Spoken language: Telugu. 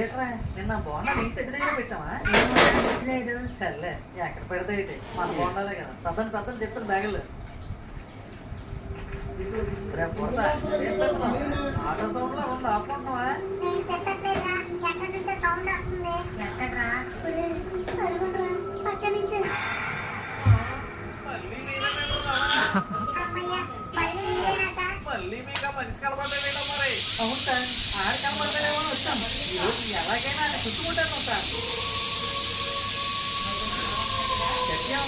ఏట్రా నిన్న బోండా నీ దగ్గర పెట్టావా? లేదు. సర్లే ఎక్కడ పెడతా అయితే మన బోండాలే కదా. సద్దలు సద్దలు చెప్తాను బ్యాగులు. రేపు ఆటో సౌండ్ లో ఉంది ఆపుకుంటున్నావా? ఎక్కడ్రా? మళ్ళీ మీకు మనిషి కలపడలేదా మరి? అవును సార్, ఆడ కలపడలేమో వచ్చాం. ఈరోజు ఎలాగైనా ఆయన చుట్టుకుంటాను సార్. సత్యం